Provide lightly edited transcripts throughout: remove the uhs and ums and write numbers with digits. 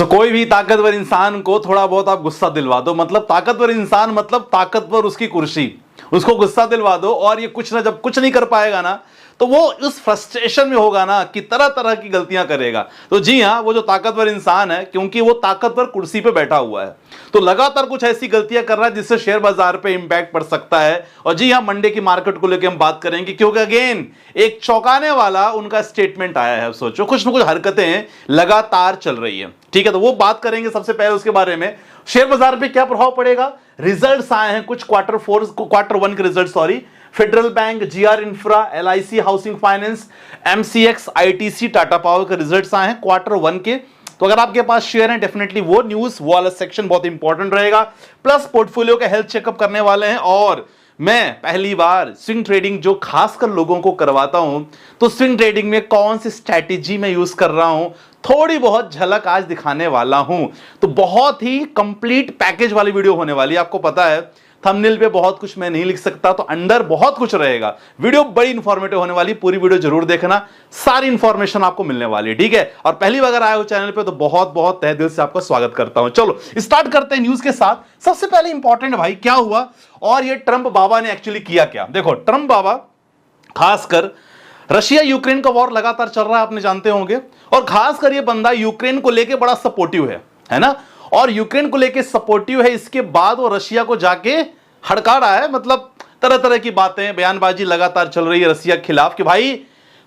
कोई भी ताकतवर इंसान को थोड़ा बहुत आप गुस्सा दिलवा दो, मतलब ताकतवर इंसान मतलब ताकतवर उसकी कुर्सी, उसको गुस्सा दिलवा दो और ये कुछ ना, जब कुछ नहीं कर पाएगा ना तो वो उस फ्रस्ट्रेशन में होगा ना कि तरह तरह की गलतियां करेगा। तो जी हां, वो जो ताकतवर इंसान है, क्योंकि वो ताकतवर कुर्सी पे बैठा हुआ है, तो लगातार कुछ ऐसी गलतियां कर रहा है जिससे शेयर बाजार पे इंपैक्ट पड़ सकता है। और जी हां, मंडे की मार्केट को लेकर हम बात करेंगे, क्योंकि अगेन एक चौंकाने वाला उनका स्टेटमेंट आया है। सोचो, कुछ ना कुछ हरकतें लगातार चल रही है, ठीक है, तो वो बात करेंगे सबसे पहले उसके बारे में। शेयर बाजार पे क्या प्रभाव पड़ेगा, रिजल्ट्स आए हैं कुछ क्वार्टर वन के result, Federal Bank, GR infra, LIC housing finance, MCX, ITC, Tata power के रिजल्ट्स आए हैं क्वार्टर वन के। तो अगर आपके पास शेयर है, डेफिनेटली वो न्यूज, वो वाला सेक्शन बहुत इंपॉर्टेंट रहेगा। प्लस पोर्टफोलियो का हेल्थ चेकअप करने वाले हैं, और मैं पहली बार स्विंग ट्रेडिंग जो खासकर लोगों को करवाता हूं, तो स्विंग ट्रेडिंग में कौन सी स्ट्रैटेजी मैं यूज कर रहा हूं, थोड़ी बहुत झलक आज दिखाने वाला हूं। तो बहुत ही कंप्लीट पैकेज वाली वीडियो होने वाली है। आपको पता है थंबनेल पे बहुत कुछ मैं नहीं लिख सकता, तो अंदर बहुत कुछ रहेगा। वीडियो बड़ी इंफॉर्मेटिव होने वाली, पूरी वीडियो जरूर देखना, सारी इंफॉर्मेशन आपको मिलने वाली है, ठीक है। और पहली बार अगर आए हो चैनल पे तो बहुत बहुत तहे दिल से आपका स्वागत करता हूं। चलो स्टार्ट करते हैं न्यूज के साथ। सबसे पहले इंपॉर्टेंट भाई क्या हुआ, और ये ट्रंप बाबा ने एक्चुअली किया क्या। देखो, ट्रंप बाबा खासकर रशिया यूक्रेन का वॉर लगातार चल रहा है, आपने जानते होंगे, और खासकर ये बंदा यूक्रेन को लेके बड़ा सपोर्टिव है ना, और यूक्रेन को लेके सपोर्टिव है। इसके बाद वो रशिया को जाके हड़का रहा है, मतलब तरह तरह की बातें, बयानबाजी लगातार चल रही है रशिया के खिलाफ कि भाई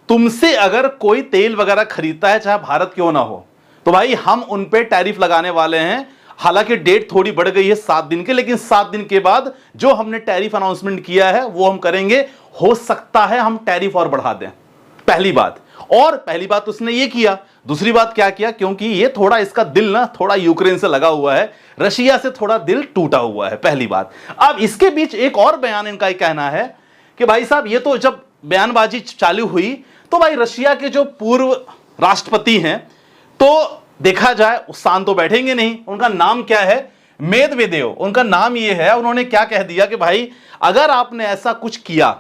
तुमसे अगर कोई तेल वगैरह खरीदता है, चाहे भारत क्यों ना हो, तो भाई हम उन पे टैरिफ लगाने वाले हैं। हालांकि डेट थोड़ी बढ़ गई है 7 दिन के, लेकिन 7 दिन के बाद जो हमने टैरिफ अनाउंसमेंट किया है वो हम करेंगे। हो सकता है हम टैरिफ और बढ़ा दें, पहली बात। और पहली बात उसने ये किया। दूसरी बात क्या किया, क्योंकि ये थोड़ा इसका दिल ना थोड़ा यूक्रेन से लगा हुआ है, रशिया से थोड़ा दिल टूटा हुआ है, पहली बात। अब इसके बीच एक और बयान इनका कहना है कि भाई साहब, ये तो जब बयानबाजी चालू हुई तो भाई रशिया के जो पूर्व राष्ट्रपति हैं, तो देखा जाए शांत तो बैठेंगे नहीं। उनका नाम क्या है, मेदवेदेव उनका नाम ये है। उन्होंने क्या कह दिया कि भाई अगर आपने ऐसा कुछ किया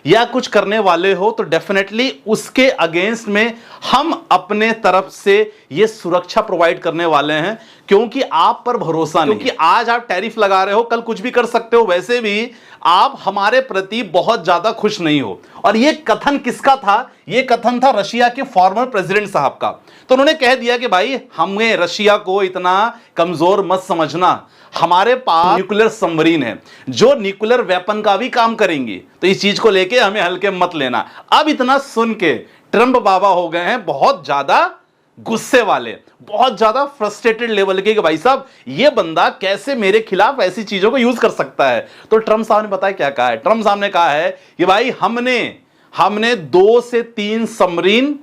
या कुछ करने वाले हो तो डेफिनेटली उसके अगेंस्ट में हम अपने तरफ से ये सुरक्षा प्रोवाइड करने वाले हैं, क्योंकि आप पर भरोसा नहीं, क्योंकि आज आप टैरिफ लगा रहे हो, कल कुछ भी कर सकते हो, वैसे भी आप हमारे प्रति बहुत ज्यादा खुश नहीं हो। और ये कथन किसका था, ये कथन था रशिया के फॉर्मर प्रेसिडेंट साहब का। तो उन्होंने कह दिया कि भाई हमें रशिया को इतना कमजोर मत समझना, हमारे पास न्यूक्लियर सबमरीन है जो न्यूक्लियर वेपन का भी काम करेंगी, तो इस चीज को लेके हमें हल्के मत लेना। अब इतना सुन के ट्रंप बाबा हो गए हैं बहुत ज्यादा गुस्से वाले, बहुत ज्यादा फ्रस्ट्रेटेड लेवल के कि भाई साहब ये बंदा कैसे मेरे खिलाफ ऐसी चीजों को यूज कर सकता है। तो ट्रंप साहब ने बताया क्या कहा है, ट्रंप साहब ने कहा है कि भाई हमने 2 से 3 सबमरीन,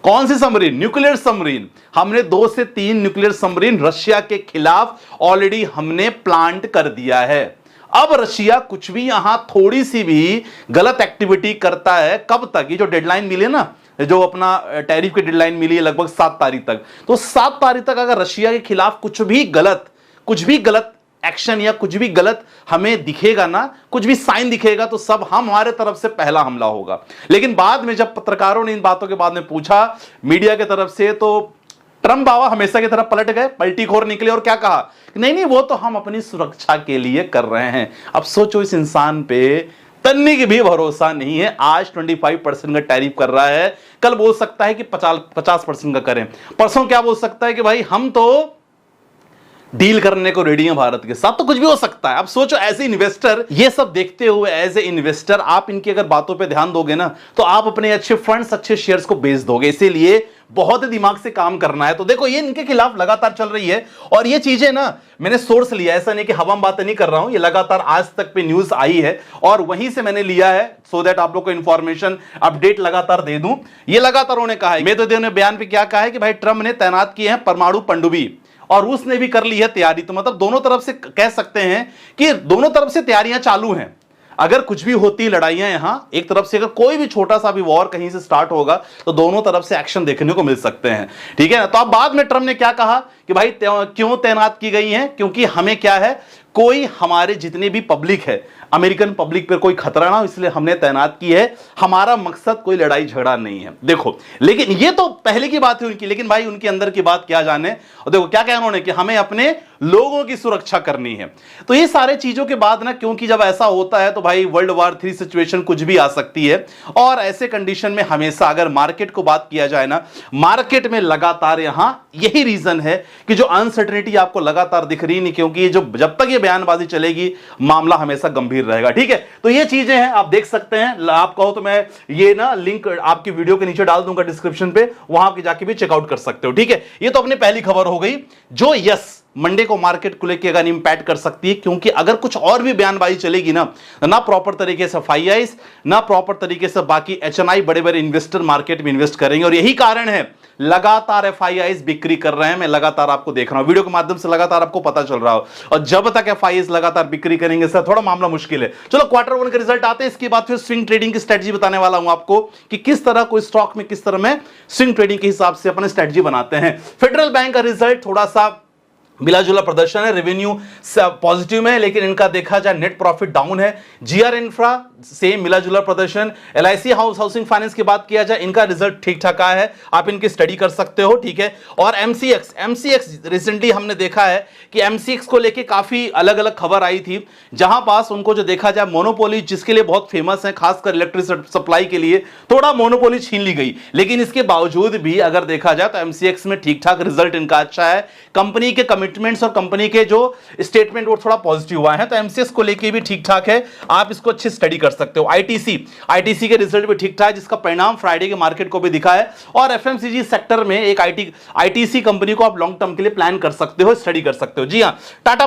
कौन सी सबमरीन, न्यूक्लियर सबमरीन, हमने 2 से 3 न्यूक्लियर सबमरीन रशिया के खिलाफ ऑलरेडी हमने प्लांट कर दिया है। अब रशिया कुछ भी यहां थोड़ी सी भी गलत एक्टिविटी करता है, कब तक, ये जो डेडलाइन मिली है ना, जो अपना टैरिफ की डेडलाइन मिली है लगभग 7 तारीख तक, तो 7 तारीख तक अगर रशिया के खिलाफ कुछ भी गलत एक्शन या कुछ भी गलत हमें दिखेगा ना, कुछ भी साइन दिखेगा, तो सब हमारे तरफ से पहला हमला होगा। लेकिन बाद में जब पत्रकारों ने इन बातों के बाद में पूछा मीडिया की तरफ से, तो ट्रंप बाबा हमेशा की तरफ पलट गए, पलटीखोर निकले और क्या कहा, नहीं वो तो हम अपनी सुरक्षा के लिए कर रहे हैं। अब सोचो, इस इंसान पे तन्नी की भी भरोसा नहीं है। आज 25% का टैरिफ कर रहा है, कल बोल सकता है कि 50% का करें, परसों क्या बोल सकता है कि भाई हम तो डील करने को रेडी है भारत के साथ, तो कुछ भी हो सकता है। अब सोचो, एज ए इन्वेस्टर ये सब देखते हुए, एज ए इन्वेस्टर आप इनकी अगर बातों पे ध्यान दोगे ना, तो आप अपने अच्छे फंड्स, अच्छे शेयर्स को बेच दोगे। इसीलिए बहुत ही दिमाग से काम करना है। तो देखो, ये इनके खिलाफ लगातार चल रही है, और ये चीजें ना मैंने सोर्स लिया, ऐसा नहीं कि हवा में बातें नहीं कर रहा हूं, ये लगातार आज तक पे न्यूज आई है और वहीं से मैंने लिया है, सो दैट आप लोग को इंफॉर्मेशन अपडेट लगातार दे दूं। ये लगातार उन्होंने कहा है, मेदवेदेव ने बयान पे क्या कहा है कि भाई ट्रंप ने तैनात किए हैं परमाणु पनडुब्बी, और रूस ने भी कर ली है तैयारी। तो मतलब दोनों तरफ से कह सकते हैं कि दोनों तरफ से तैयारियां चालू हैं। अगर कुछ भी होती लड़ाइयां यहां, एक तरफ से अगर कोई भी छोटा सा भी वॉर कहीं से स्टार्ट होगा, तो दोनों तरफ से एक्शन देखने को मिल सकते हैं, ठीक है ना। तो अब बाद में ट्रंप ने क्या कहा कि भाई क्यों तैनात की गई हैं, क्योंकि हमें क्या है, कोई हमारे जितने भी पब्लिक है, अमेरिकन पब्लिक पर कोई खतरा ना हो, इसलिए हमने तैनात की है। हमारा मकसद कोई लड़ाई झगड़ा नहीं है। देखो, लेकिन ये तो पहले की बात है उनकी, लेकिन भाई उनके अंदर की बात क्या जाने। और देखो क्या कहा उन्होंने कि हमें अपने लोगों की सुरक्षा करनी है। तो ये सारे चीजों के बाद ना, क्योंकि जब ऐसा होता है तो भाई वर्ल्ड वॉर 3 सिचुएशन कुछ भी आ सकती है। और ऐसे कंडीशन में हमेशा अगर मार्केट को बात किया जाए ना, मार्केट में लगातार यहां यही रीजन है कि जो अनसर्टेनिटी आपको लगातार दिख रही नहीं, क्योंकि जो जब तक ये बयानबाजी चलेगी मामला हमेशा गंभीर रहेगा। ठीक है, तो ये चीजें हैं, आप देख सकते हैं। आप कहो तो मैं ये ना लिंक आपकी वीडियो के नीचे डाल दूंगा डिस्क्रिप्शन पे, वहां पे जाके भी चेकआउट कर सकते हो। ठीक है, ये तो अपनी पहली खबर हो गई जो यस मंडे को मार्केट को लेकर अगर इंपैक्ट कर सकती है, क्योंकि अगर कुछ और भी बयानबाजी चलेगी ना प्रॉपर तरीके से FIIs, ना प्रॉपर तरीके से बाकी HNI बड़े बड़े इन्वेस्टर मार्केट में इन्वेस्ट करेंगे। और यही कारण है लगातार FIIs बिक्री कर रहे हैं। मैं लगातार आपको देख रहा हूं, वीडियो के माध्यम से लगातार आपको पता चल रहा हो। और जब तक FIIs लगातार बिक्री करेंगे सर, थोड़ा मामला मुश्किल है। चलो Q1 के रिजल्ट आते हैं, इसके बाद फिर स्विंग ट्रेडिंग की स्ट्रेटजी बताने वाला हूं आपको कि किस तरह कोई स्टॉक में किस तरह में स्विंग ट्रेडिंग के हिसाब से अपने स्ट्रेटजी बनाते हैं। फेडरल बैंक का रिजल्ट थोड़ा सा मिला जुला प्रदर्शन है, रेवेन्यू पॉजिटिव में, लेकिन इनका देखा जाए नेट प्रॉफिट डाउन है। GR इंफ्रा सेम मिला जुला प्रदर्शन। LIC हाउसिंग फाइनेंस की बात किया जाए, इनका रिजल्ट ठीक ठाक आया है, आप इनकी स्टडी कर सकते हो। ठीक है, और MCX रिसेंटली हमने देखा है कि MCX को लेके काफी अलग अलग खबर आई थी, जहां पास उनको जो देखा जाए मोनोपोली जिसके लिए बहुत फेमस है, खासकर इलेक्ट्रिक सप्लाई के लिए, थोड़ा मोनोपोली छीन ली गई। लेकिन इसके बावजूद भी अगर देखा जाए तो MCX में ठीक ठाक रिजल्ट इनका अच्छा है। कंपनी के कमिटमेंट्स और कंपनी के जो स्टेटमेंट वो थोड़ा पॉजिटिव हुआ है, तो MCX को लेके भी ठीक ठाक है, आप इसको अच्छी स्टडी कर सकते हो। ITC के रिजल्ट भी ठीक ठाक है, जिसका परिणाम फ्राइडे के मार्केट को भी दिखा है। और FMCG सेक्टर में एक ITC कंपनी को आप लॉन्ग टर्म के लिए प्लान कर सकते हो, स्टडी कर सकते हो। जी हां, टाटा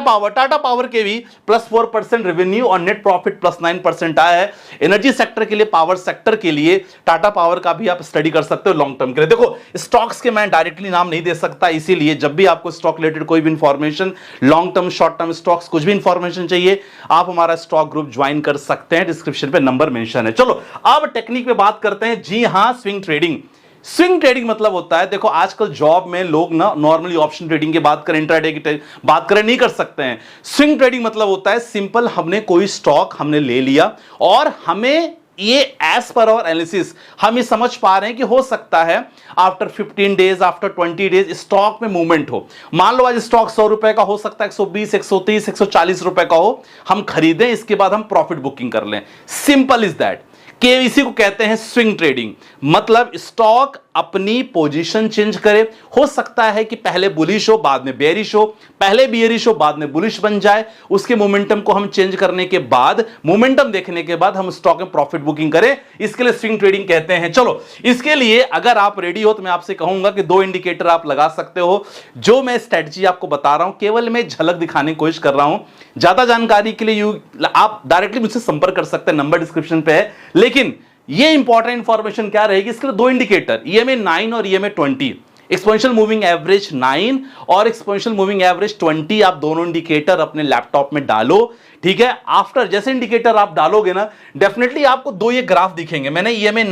पावर के भी +4% रेवेन्यू और नेट प्रॉफिट +9% आया है। एनर्जी सेक्टर के लिए, पावर सेक्टर के लिए टाटा पावर का भी आप स्टडी कर सकते हो लॉन्ग टर्म के लिए। देखो, स्टॉक्स के मैं डायरेक्टली नाम नहीं दे सकता, इसीलिए जब भी आपको स्टॉक रिलेटेड कोई भी information, long term short term stocks कुछ भी इंफॉर्मेशन चाहिए, आप हमारा स्टॉक ग्रुप ज्वाइन कर सकते हैं, डिस्क्रिप्शन पे नंबर मेंशन है। चलो अब टेक्निक पे बात करते हैं। जी हां, स्विंग ट्रेडिंग मतलब होता है, देखो आजकल जॉब में लोग ना नॉर्मली ऑप्शन ट्रेडिंग की बात करें, इंट्राडे की बात करें नहीं कर सकते हैं। स्विंग ट्रेडिंग मतलब होता है सिंपल, हमने कोई स्टॉक हमने ले लिया और हमें ये एज पर आवर एनालिसिस हम ये समझ पा रहे हैं कि हो सकता है after 15 days, after 20 days stock में मूवमेंट हो। मान लो आज स्टॉक 100 रुपए का हो सकता है 120, 130, 140 रुपए का हो, हम खरीदें, इसके बाद हम प्रॉफिट बुकिंग कर लें। Simple is that. इसी को कहते हैं स्विंग ट्रेडिंग। मतलब स्टॉक अपनी पोजीशन चेंज करे, हो सकता है कि पहले बुलिश हो बाद में बेयरिश हो, पहले बेयरिश हो बाद में बुलिश बन जाए, उसके मोमेंटम को हम चेंज करने के बाद, मोमेंटम देखने के बाद हम स्टॉक में प्रॉफिट बुकिंग करें, इसके लिए स्विंग ट्रेडिंग कहते हैं। चलो, इसके लिए अगर आप रेडी हो तो मैं आपसे कहूंगा कि 2 इंडिकेटर आप लगा सकते हो। जो मैं स्ट्रेटजी आपको बता रहा हूं केवल मैं झलक दिखाने की कोशिश कर रहा हूं, ज्यादा जानकारी के लिए आप डायरेक्टली मुझसे संपर्क कर सकते हैं, नंबर डिस्क्रिप्शन पे है। लेकिन ये इंपॉर्टेंट इंफॉर्मेशन क्या रहेगी, इसके लिए 2 इंडिकेटर EMA 9 और EMA 20, एक्सपोनेंशियल मूविंग एवरेज 9 और एक्सपोनेंशियल मूविंग एवरेज 20, आप दोनों इंडिकेटर अपने लैपटॉप में डालो। ठीक है, आफ्टर जैसे इंडिकेटर आप डालोगे ना, डेफिनेटली आपको 2 ये ग्राफ दिखेंगे। मैंने EMA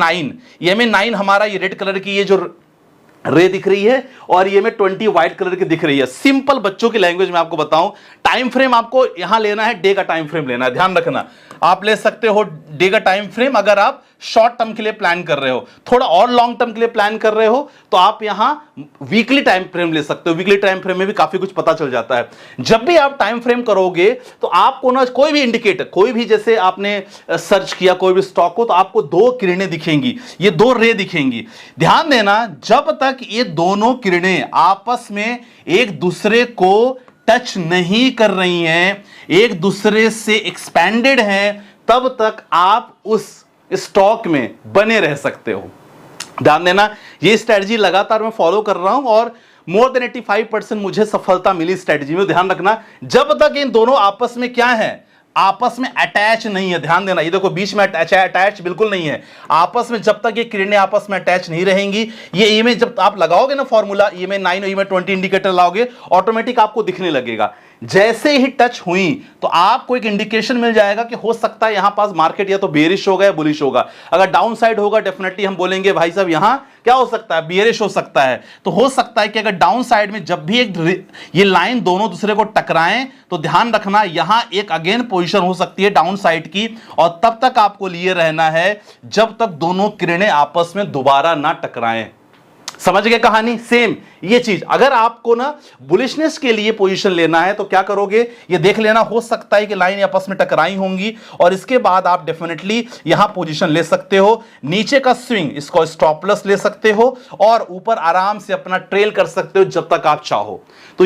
9 हमारा ये रेड कलर की ये जो रे दिख रही है और ये में 20 व्हाइट कलर की दिख रही है। सिंपल बच्चों की लैंग्वेज में आपको बताऊं, टाइम फ्रेम आपको यहां लेना है, डे का टाइम फ्रेम लेना है, ध्यान रखना। आप ले सकते हो डे का टाइम फ्रेम अगर आप शॉर्ट टर्म के लिए प्लान कर रहे हो, थोड़ा और लॉन्ग टर्म के लिए प्लान कर रहे हो तो आप यहां वीकली टाइम फ्रेम ले सकते हो। वीकली टाइम फ्रेम में भी काफी कुछ पता चल जाता है। जब भी आप टाइम फ्रेम करोगे तो आपको ना कोई भी इंडिकेटर, कोई भी जैसे आपने सर्च किया कोई भी स्टॉक को, तो आपको 2 किरणें दिखेंगी, ये 2 रे दिखेंगी। ध्यान देना, जब तक ये दोनों किरणें आपस में एक दूसरे को टच नहीं कर रही हैं, एक दूसरे से एक्सपेंडेड हैं, तब तक आप उस स्टॉक में बने रह सकते हो। ध्यान देना, ये स्ट्रेटजी लगातार मैं फॉलो कर रहा हूं और मोर देन 85% मुझे सफलता मिली स्ट्रेटजी में। ध्यान रखना, जब तक इन दोनों आपस में क्या है, आपस में अटैच नहीं है। ध्यान देना, ये देखो बीच में अटैच बिल्कुल नहीं है आपस में। जब तक ये किरणें आपस में अटैच नहीं रहेंगी, ये EMA जब आप लगाओगे ना फॉर्मूला, EMA 9 और EMA 20 इंडिकेटर लाओगे, ऑटोमेटिक आपको दिखने लगेगा। जैसे ही टच हुई तो आपको एक इंडिकेशन मिल जाएगा कि हो सकता है यहां पास मार्केट या तो बेरिश होगा या बुलिश होगा। अगर डाउन साइड होगा डेफिनेटली हम बोलेंगे भाई साहब यहां क्या हो सकता है, बेरिश हो सकता है। तो हो सकता है कि अगर डाउन साइड में जब भी एक ये लाइन दोनों दूसरे को टकराएं तो ध्यान रखना यहां एक अगेन पोजीशन हो सकती है डाउन साइड की, और तब तक आपको लिए रहना है जब तक दोनों किरणें आपस में दोबारा ना टकराएं। समझ गए कहानी? सेम ये चीज अगर आपको ना बुलिशनेस के लिए पोजीशन लेना है तो क्या करोगे, ये देख लेना हो सकता है कि लाइन आपस में टकराई होंगी, और इसके बाद आप डेफिनेटली यहां पोजीशन ले सकते हो। नीचे का स्विंग इसको स्टॉप लॉस ले सकते हो, और ऊपर आराम से अपना ट्रेल कर सकते हो जब तक आप चाहो। तो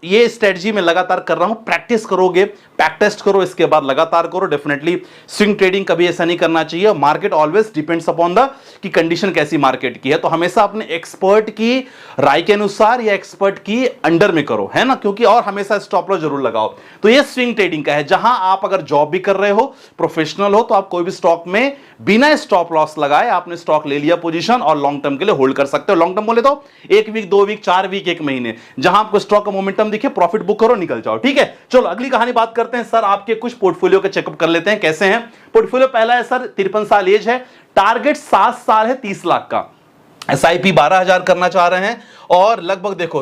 ये स्ट्रेटजी मैं लगातार कर रहा हूं, प्रैक्टिस करोगे, बैक टेस्ट करो, इसके बाद लगातार करो। डेफिनेटली स्विंग ट्रेडिंग कभी ऐसा नहीं करना चाहिए। Market always depends upon the कि कंडीशन कैसी मार्केट की है, तो हमेशा अपने एक्सपर्ट की राय के अनुसार या एक्सपर्ट की अंडर में करो, है ना, क्योंकि और हमेशा स्टॉप लॉस जरूर लगाओ। तो ये स्विंग ट्रेडिंग का है, जहां आप अगर जॉब भी कर रहे हो, प्रोफेशनल हो, तो आप कोई भी स्टॉक में बिना स्टॉप लॉस लगाए आपने स्टॉक ले लिया पोजीशन और लॉन्ग टर्म के लिए होल्ड कर सकते हो। लॉन्ग टर्म बोले तो 1 वीक 2 वीक 4 वीक 1 महीने, जहां आपको स्टॉक का मोमेंटम दिखे प्रॉफिट बुक करो, निकल जाओ। ठीक है, चलो अगली कहानी बात करते हैं। सर आपके कुछ पोर्टफोलियो का चेकअप कर लेते हैं, कैसे हैं पोर्टफोलियो। पहला है सर 53 साल एज है, टारगेट 7 साल है 30 लाख का, SIP 12,000 करना चाह रहे हैं, और लगभग देखो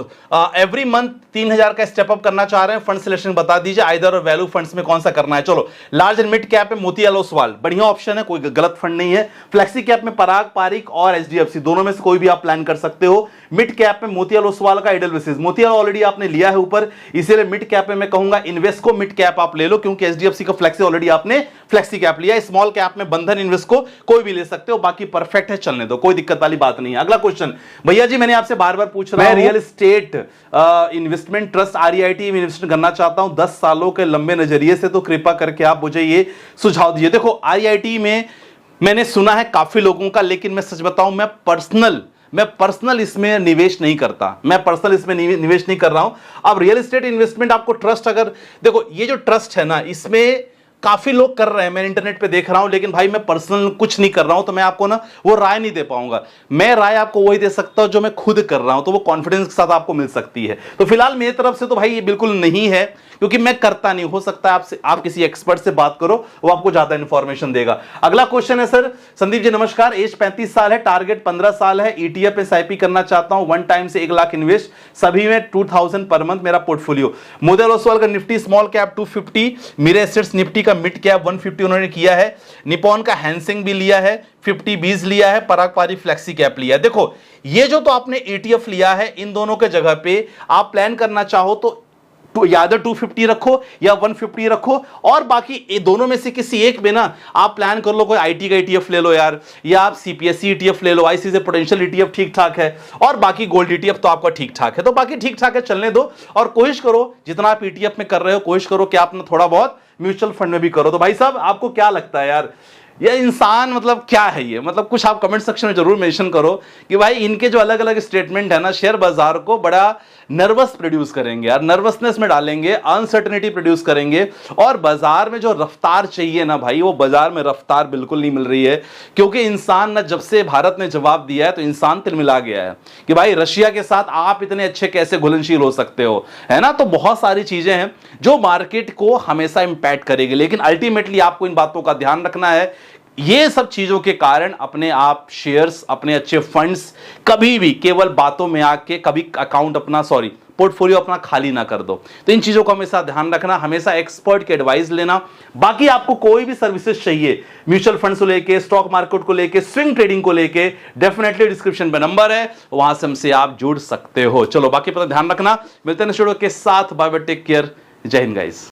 एवरी मंथ 3,000 का स्टेप अप करना चाह रहे हैं। फंड सिलेक्शन बता दीजिए, आइदर और वैल्यू फंड्स में कौन सा करना है। चलो लार्ज एंड मिड कैप में मोतीलाल ओसवाल बढ़िया ऑप्शन है, कोई गलत फंड नहीं है। फ्लेक्सी कैप में पराग पारिक और HDFC दोनों में से कोई भी आप प्लान कर सकते हो। मिड कैप में मोतीलाल ओसवाल का एडलविसेस, मोतीलाल ऑलरेडी आपने लिया है ऊपर, इसीलिए मिड कैप में मैं कहूंगा इन्वेस्को मिड कैप आप ले लो, क्योंकि HDFC का फ्लेक्सी ऑलरेडी आपने फ्लेक्सी कैप लिया। स्मॉल कैप में बंधन इन्वेस्को कोई भी ले सकते हो, बाकी परफेक्ट है, चलने दो, कोई दिक्कत वाली बात नहीं है। अगला क्वेश्चन भैया जी, मैंने आपसे बार बार पूछ रहा हूं, real estate investment trust REIT में इन्वेस्ट करना चाहता हूं 10 सालों के लंबे नजरिए से, तो कृपा करके आप मुझे ये सुझाव दीजिए। देखो REIT में मैंने सुना है काफी लोगों का, लेकिन मैं सच बताऊं मैं पर्सनल इसमें निवेश नहीं करता, मैं पर्सनल इसमें निवेश नहीं कर रहा हूं। अब रियल एस्टेट इन्वेस्टमेंट आपको ट्रस्ट, अगर देखो ये जो ट्रस्ट है ना, इसमें काफी लोग कर रहे हैं, मैं इंटरनेट पे देख रहा हूं, लेकिन भाई मैं पर्सनल कुछ नहीं कर रहा हूं, तो मैं आपको ना वो राय नहीं दे पाऊंगा। मैं राय आपको वही दे सकता हूं जो मैं खुद कर रहा हूं, तो वो कॉन्फिडेंस के साथ आपको मिल सकती है। तो फिलहाल मेरी तरफ से तो भाई ये बिल्कुल नहीं है, क्योंकि मैं करता नहीं। हो सकता है आप किसी एक्सपर्ट से बात करो, वो आपको ज्यादा इंफॉर्मेशन देगा। अगला क्वेश्चन है सर, संदीप जी नमस्कार, एज 35 साल है, टारगेट 15 साल है, ETF SIP करना चाहता हूं, 1 टाइम से 1 लाख इन्वेस्ट, सभी में 2000 पर मंथ मेरा पोर्टफोलियो। मोतीलाल ओसवाल का निफ्टी स्मॉल कैप 250, मेरे एसेट्स निफ्टी का मिड कैप 150 उन्होंने किया है, निपॉन का हैंसिंग भी लिया है, 50-20 लिया है, पराग पारी फ्लेक्सी कैप लिया है। देखो ये जो तो आपने ETF लिया है, इन दोनों के जगह पे आप प्लान करना चाहो तो या तो 250 रखो या 150 रखो, और बाकी ये दोनों में से किसी एक में ना आप प्लान कर लो, कोई IT का ETF ले लो यार, या आप CPSE ETF ले लो, ICICI पोटेंशियल ETF ठीक ठाक है, और बाकी गोल्ड ETF तो आपका ठीक ठाक है। तो बाकी ठीक ठाक है, चलने दो, और कोशिश करो जितना आप ETF में कर रहे हो, कोशिश करो कि आप थोड़ा बहुत म्यूचुअल फंड में भी करो। तो भाई साहब आपको क्या लगता है यार, ये इंसान मतलब क्या है ये, मतलब कुछ आप कमेंट सेक्शन में जरूर मेंशन करो कि भाई इनके जो अलग अलग स्टेटमेंट है ना, शेयर बाजार को बड़ा नर्वस प्रोड्यूस करेंगे यार, नर्वसनेस में डालेंगे, अनसर्टेनिटी प्रोड्यूस करेंगे, और बाजार में जो रफ्तार चाहिए ना भाई, वो बाजार में रफ्तार बिल्कुल नहीं मिल रही है। क्योंकि इंसान ना, जब से भारत ने जवाब दिया है तो इंसान तिलमिला गया है कि भाई रशिया के साथ आप इतने अच्छे कैसे घुलनशील हो सकते हो, है ना। तो बहुत सारी चीजें हैं जो मार्केट को हमेशा इंपैक्ट करेगी, लेकिन अल्टीमेटली आपको इन बातों का ध्यान रखना है। ये सब चीजों के कारण अपने आप शेयर्स, अपने अच्छे फंड्स कभी भी केवल बातों में आके कभी अकाउंट अपना पोर्टफोलियो अपना खाली ना कर दो। तो इन चीजों का हमेशा ध्यान रखना, हमेशा एक्सपर्ट की एडवाइस लेना। बाकी आपको कोई भी सर्विसेज चाहिए म्यूचुअल फंड्स को लेके, स्टॉक मार्केट को लेके, स्विंग ट्रेडिंग को लेके, डेफिनेटली डिस्क्रिप्शन पे नंबर है, वहां से हमसे आप जुड़ सकते हो। चलो बाकी पर ध्यान रखना, मिलते हैं नेक्स्ट वीडियो के साथ, बाय बाय, टेक केयर, जय हिंद गाइस।